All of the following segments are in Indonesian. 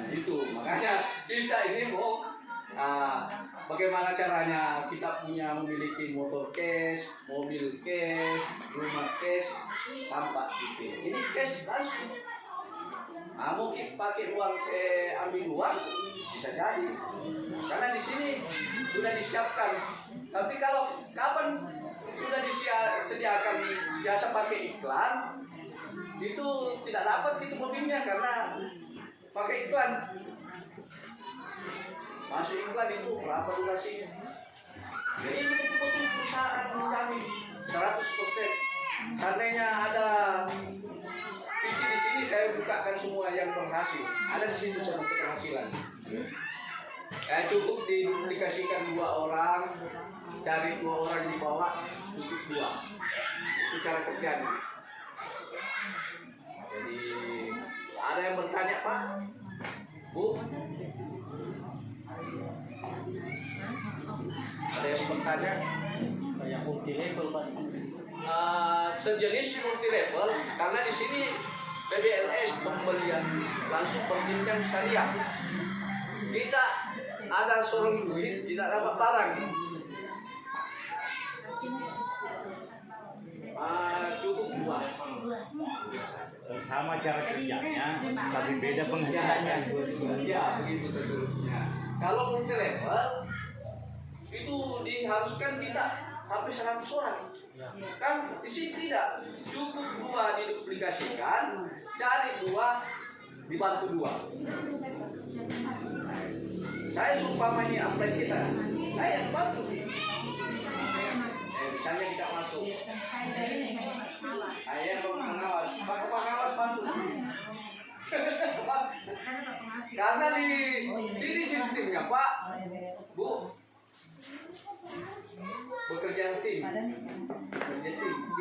Itu makanya kita ini mau bagaimana caranya kita memiliki motor cash, mobil cash, rumah cash tanpa IP. Ini cash langsung. Mau pakai uang ambil uang bisa jadi. Karena di sini sudah disiapkan. Tapi kalau kapan sudah disediakan jasa pakai iklan, itu tidak dapat itu mobilnya karena pakai iklan. Masuk iklan itu berapa durasinya? Jadi ini betul-betul perusahaan menjamin 100%. Seandainya ada visi di sini, saya bukakan semua yang berhasil. Ada di situ semua keberhasilan. Cukup diduplikasikan 2 orang, cari 2 orang di bawah, cukup 2. Itu cara kerjanya. Jadi ada yang bertanya, Pak, Bu? Ada yang bertanya? Kayak multi level Pak. Sejenis multi level karena di sini PBLS pembelian langsung berjenjang syariah. Kita ada sorong duit tidak dapat barang. Cukup 2. Sama cara kerjanya, tapi beda penghasilannya. Ya, begitu seterusnya. Kalau multi level itu diharuskan kita sampai 100 orang. Kan di sini tidak, cukup 2 diduplikasikan, cari 2 dibantu 2. Saya sumpah ini upline kita, saya yang bantu. Misalnya kita masuk, saya pengawas, Pak pengawas bantu. Karena di sini sistemnya Pak, Bu, bekerja tim,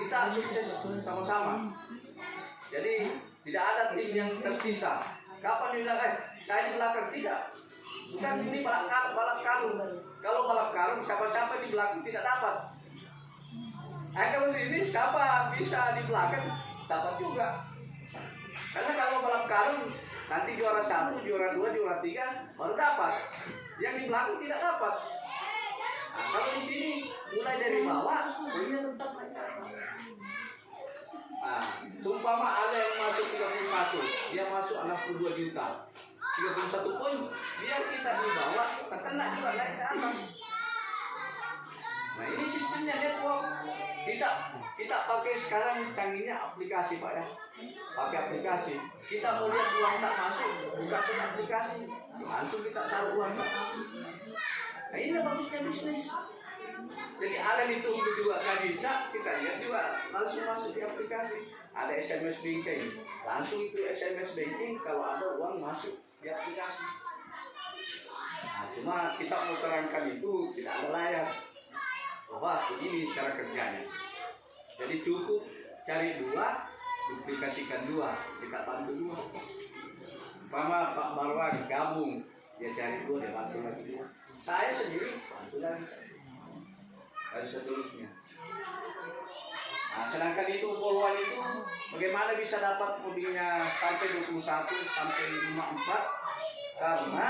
kita sukses sama-sama. Jadi tidak ada tim yang tersisa. Kapan dibilang, saya di belakang, tidak. Bukan ini balap karung. Kalau balap karung, siapa-siapa di belakang tidak dapat. Kalau sini siapa bisa di belakang dapat juga. Karena kalau balap karung nanti juara 1, juara 2, juara 3 baru dapat. Yang di belakang tidak dapat. Kalau di sini mulai dari bawah, poinnya tetap naik ke atas. Sumpama ada yang masuk 31, dia masuk 62 juta. 31 poin, biar kita di bawah terkena juga naik ke atas. Nah ini sistemnya network. Kita pakai sekarang canggihnya aplikasi Pak ya. Pakai aplikasi. Kita mau lihat uang tak masuk, buka saja aplikasi. Langsung kita tahu uang tak masuk. Nah ini bagusnya bisnis. Jadi ada ditunggu juga gaji kita lihat juga langsung masuk di aplikasi. Ada SMS banking, langsung itu SMS banking kalau ada uang masuk di aplikasi. Nah, cuma kita mau terangkan itu tidak ada layar. Bahwa begini cara kerjanya. Jadi cukup cari 2, duplikasikan 2, kita bantu 2. Pak Marwan gabung, dia cari 2, dia bantu lagi 2. Saya sendiri bantu lagi. Dan seterusnya. Nah, sedangkan itu poluan itu bagaimana bisa dapat mobilnya sampai 21 sampai 54 karena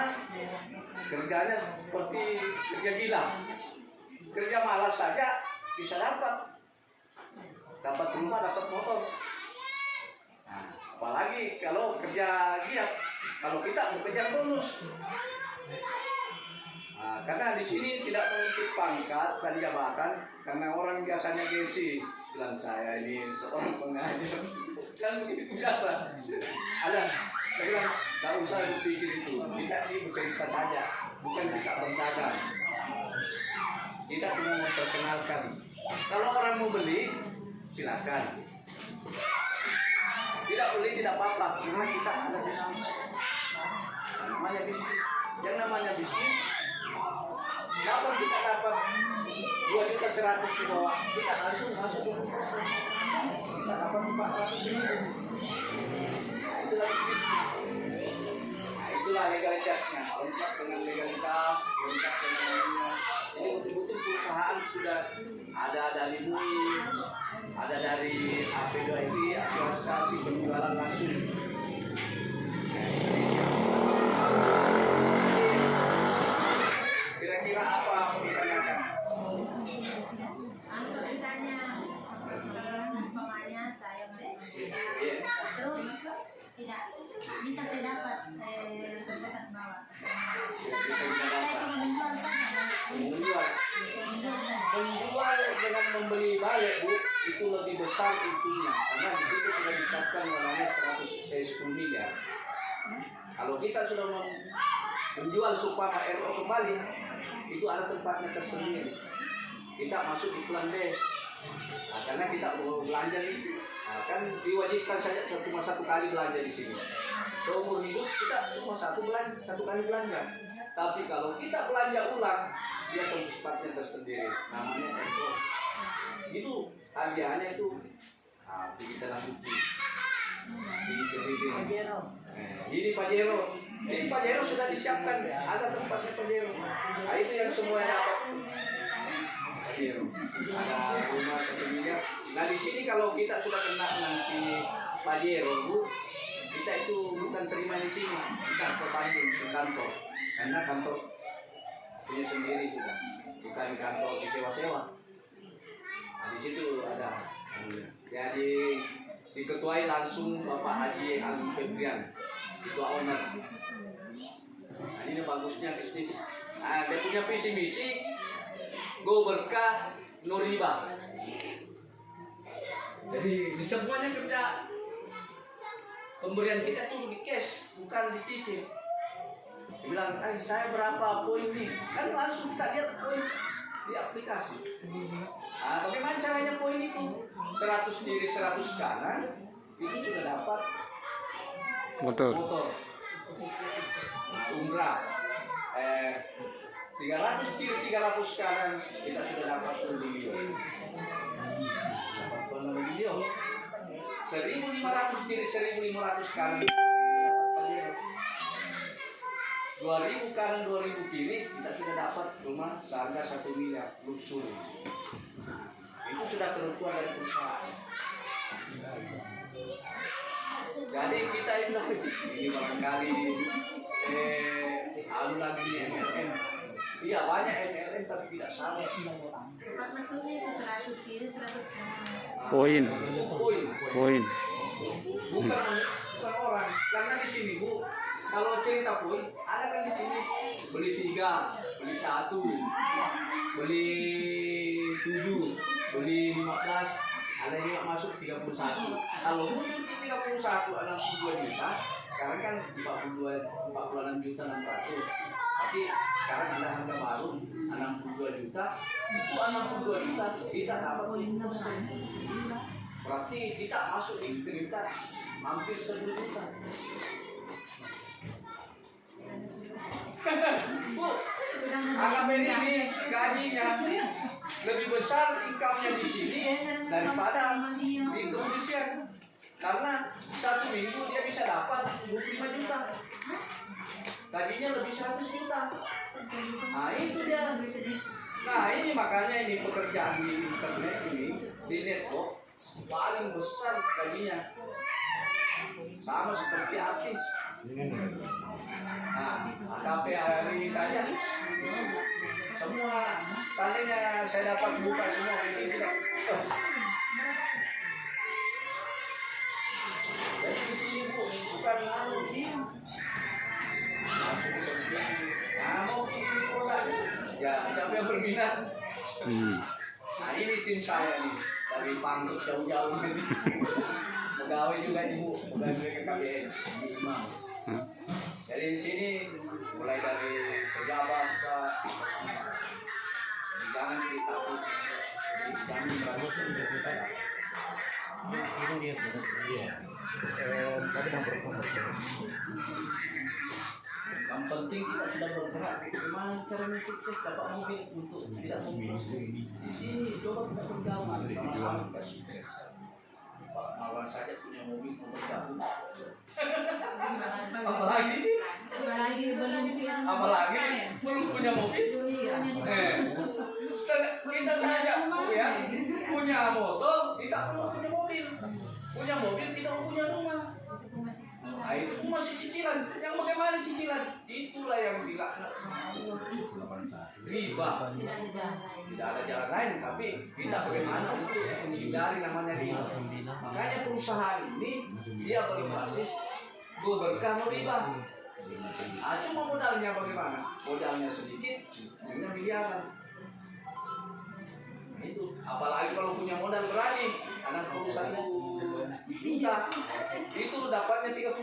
kerjanya seperti kerja gila. Kerja malas saja bisa dapat rumah, dapat motor. Nah, apalagi kalau kerja giat, kalau kita bekerja bonus. Nah, karena di sini tidak mengikuti pangkat dan jabatan, karena orang biasanya gengsi bilang saya ini seorang pengajar, kan begitu biasa. Ada, saya bilang tak usah berpikir itu, kita ini bercerita saja, bukan kita berdagang. Kita cuma memperkenalkan. Kalau orang mau beli, silakan. Tidak beli tidak apa-apa, karena kita ada bisnis. Nah, namanya bisnis. Yang namanya bisnis. Kapan kita dapat 2.100.000 di bawah, kita langsung masuk 20%. Kita dapat 400.000. Itulah bisnis. Nah, itulah legalitasnya. Lengkap dengan legalitas, lengkap dengan lainnya. Ini betul-betul perusahaan sudah ada dari MUI, ada dari AP2I, asosiasi penjualan langsung. bisa saya dapat sertifikat bawah. Saya cuma menjual saja. Menjual. Menjual saja. Menjual dengan membeli balik, Bu, itu lebih besar untungnya karena di situ sudah disiapkan modalnya 10 miliar. Kalau kita sudah menjual supaya RO kembali, itu ada tempatnya tersendiri. Kita masuk di plan B. Nah, karena kita mau belanja nih, nah, kan diwajibkan saja cuma satu kali belanja di sini. Seumur hidup kita cuma satu kali belanja. Tapi kalau kita belanja ulang, dia tempatnya tersendiri. Namanya RO. Itu hadiahnya itu beli tanah suci, beli keriting. Ini Pajero. Jadi Pajero sudah disiapkan, ada tempatnya Pajero. Nah, itu yang semua dapat. Pajero. Ada rumah 1 miliar. Nah, di sini kalau kita sudah kena nanti Pajero, Bu, kita itu bukan terima di sini, kita ke Bandung ke kantor. Karena kantor punya sendiri sudah, bukan kantor disewa-sewa. Nah, di situ ada. Jadi diketuai langsung Bapak Haji Ali Febrian, ketua owner. Nah, ini bagusnya bisnis. Nah, dia punya visi misi go berkah no riba. Jadi di semuanya kerja pemberian kita tuh di cash, bukan dicicil. Dia bilang, saya berapa poin nih? Kan langsung kita lihat poin di aplikasi. Nah, bagaimana caranya poin itu? 100 kiri 100 kanan itu sudah dapat motor. Nah, umrah 300 kiri 300 kanan kita sudah dapat video. Dapat video 1.500 kiri 1.500 kanan 2.000 kanan 2.000 kiri kita sudah dapat rumah seharga 1 miliar luxury. Itu sudah ketentuan dari perusahaan. Jadi kita ini barangkali lagi di MLM. Iya banyak MLM tapi tidak sama. Tempat masuknya itu 100 kiri 100 kanan. Poin. Bukan orang. Karena di sini, Bu, kalau cerita poin, ada kan di sini beli 3, beli 1, beli 7, beli 15, ada yang masuk 31. Kalau muncul di 31 62 juta, sekarang kan 46 juta 600. Tapi sekarang ada harga baru 62 juta, itu 62 juta kita dapat 50%. Berarti kita masuk di kita hampir 10 juta. Bu, AKPN ini gajinya lebih besar income-nya di sini daripada di Indonesia. Karena 1 minggu dia bisa dapat 25 juta. Gajinya lebih 100 juta. Nah, itu dia. Nah, ini makanya ini pekerjaan di internet ini, di network paling besar gajinya. Sama seperti artis. Nah, AKP hari saja semua seandainya saya dapat buka semua ini tidak. Jadi di sini, Bu, bukan lalu masuk ke mau bikin produk ya siapa yang berminat. Nah, ini tim saya nih dari Pangkut jauh-jauh sini. Pegawai juga Ibu, pegawai KKBN di Imam. Jadi di sini mulai dari pejabat ke jangan ditakut, dijamin bagus sertifikat. Ini dia. Yang penting kita sudah bergerak. Bagaimana caranya sukses dapat mobil untuk tidak mobil di sini? Coba kita bergabung sama-sama kita sukses. Pak Marwan saja punya mobil mau bergabung. Apalagi belum punya mobil. Kita saja ya punya motor, kita belum punya mobil. Punya mobil kita mau punya rumah. Nah, itu masih cicilan. Yang bagaimana cicilan? Itulah yang dilaknat sama Allah. Riba. Tidak ada jalan lain, tapi kita bagaimana untuk menghindari namanya riba. Makanya perusahaan ini dia berbasis gue berkah mau riba. Cuma modalnya bagaimana? Modalnya sedikit, punya miliaran. Itu apalagi kalau punya modal berani, anak perlu 1 juta, itu dapatnya 31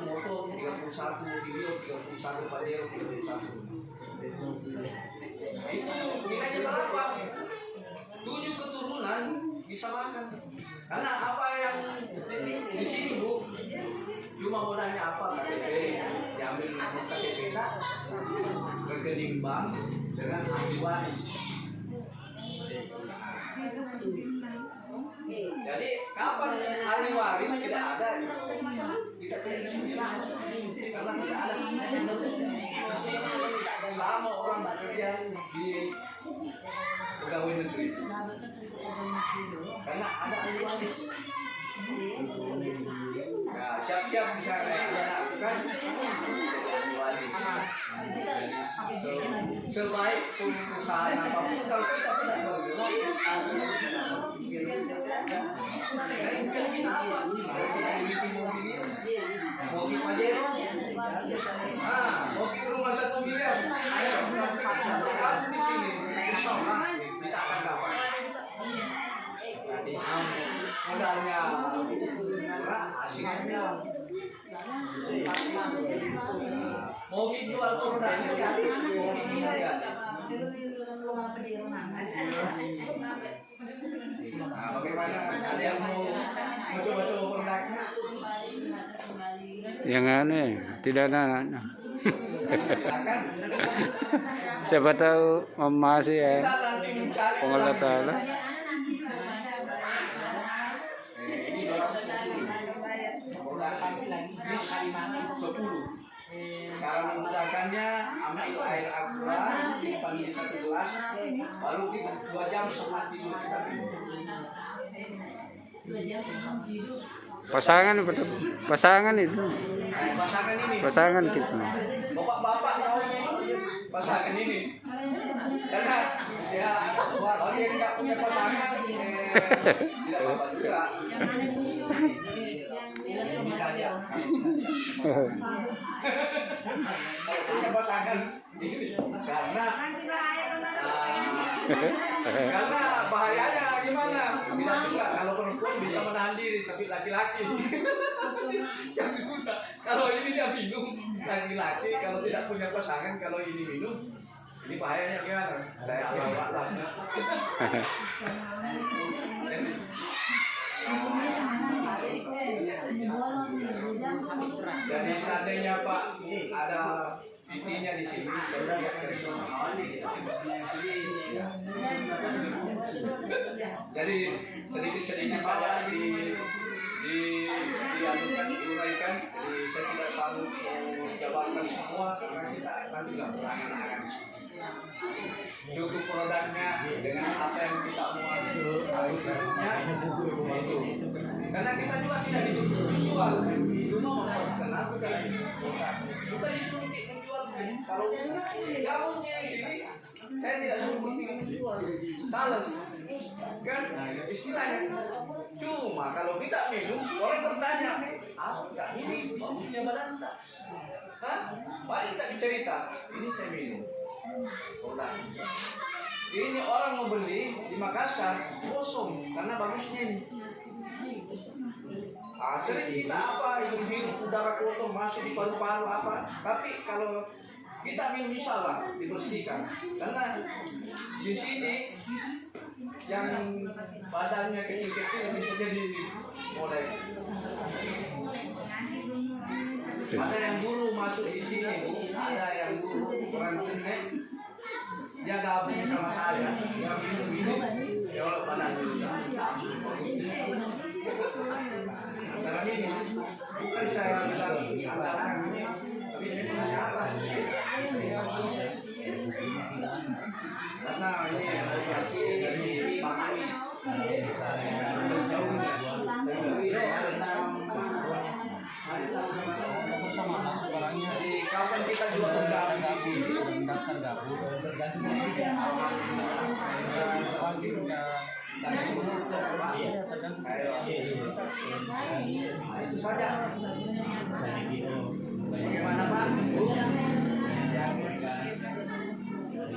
motor, 31 video, 31 padel, 31. Itu nilainya berapa? 7 keturunan bisa makan. Karena apa yang di sini Bu, cuma modalnya apa? KTP, diambil nomor KTP, rekening bank dengan ahli waris. Jadi kapan ahli waris tidak ada, kita tidak bisa karena tidak ada penerus. Di sini sama orang bekerja di pegawai negeri karena ada ahli waris. Nah, siap-siap bisa kayak kan ahli waris. Jadi sebaik perusahaan apapun kalau kita tidak bergerak, kita apa? Memiliki mobil, mobil Pajero, mobil rumah 1 miliar. Ayo, kita di sini, insya Allah kita akan dapat. Modalnya murah, hasilnya mau jual produknya jadi bagaimana? Ada yang mau coba-coba produknya? Yang aneh, tidak ada. Siapa tahu masih ya. Pengelola taala. Kalau menggunakannya ambil air aqua, simpan di 1 gelas, baru kita 2 jam sebelum tidur kita minum. Pasangan itu. Pasangan ini. Pasangan kita. Bapak-bapak tahu pasangan ini. Karena ya kalau dia tidak punya pasangan, tidak apa-apa juga. Bisa aja. Kalau punya pasangan karena bahayanya gimana? Bilang juga kalau perempuan bisa menahan diri, tapi laki-laki yang susah. Kalau ini dia minum, laki-laki kalau tidak punya pasangan, kalau ini minum, ini bahayanya gimana? Saya bawa lah. Jadi seandainya Pak ada intinya di sini, saya lihat dari soal jadi sedikit-sedikit saja diuraikan. Jadi saya tidak sanggup menjabarkan semua karena kita nanti nggak berangan-angan. Cukup produknya dengan apa yang kita mau aduknya itu. Karena kita juga tidak dijual. Itu mau kenapa kita disuruh menjual. Kalau gaunnya di sini saya tidak suruh menjual. Sales kan istilahnya. Cuma kalau kita minum orang bertanya, apa enggak ini punya badan tak? Hah? Paling kita bercerita, ini saya minum. Ini orang mau beli di Makassar kosong karena bagusnya ini. Sering kita apa hidup udara kotor masuk di paru-paru apa, tapi kalau kita minum insyaallah dibersihkan karena di sini yang badannya kecil-kecil bisa jadi mulai. Ada yang guru masuk di sini, ada yang guru orang Cina, dia gabung sama saya, dia minum ya Allah badan sudah. Antara ini bukan saya bilang andalkan ini, tapi ini ternyata karena ini dari Pakui jauh jadi kapan kita dua penggabung di sini. Nah, itu saja. Bagaimana Pak? Bu?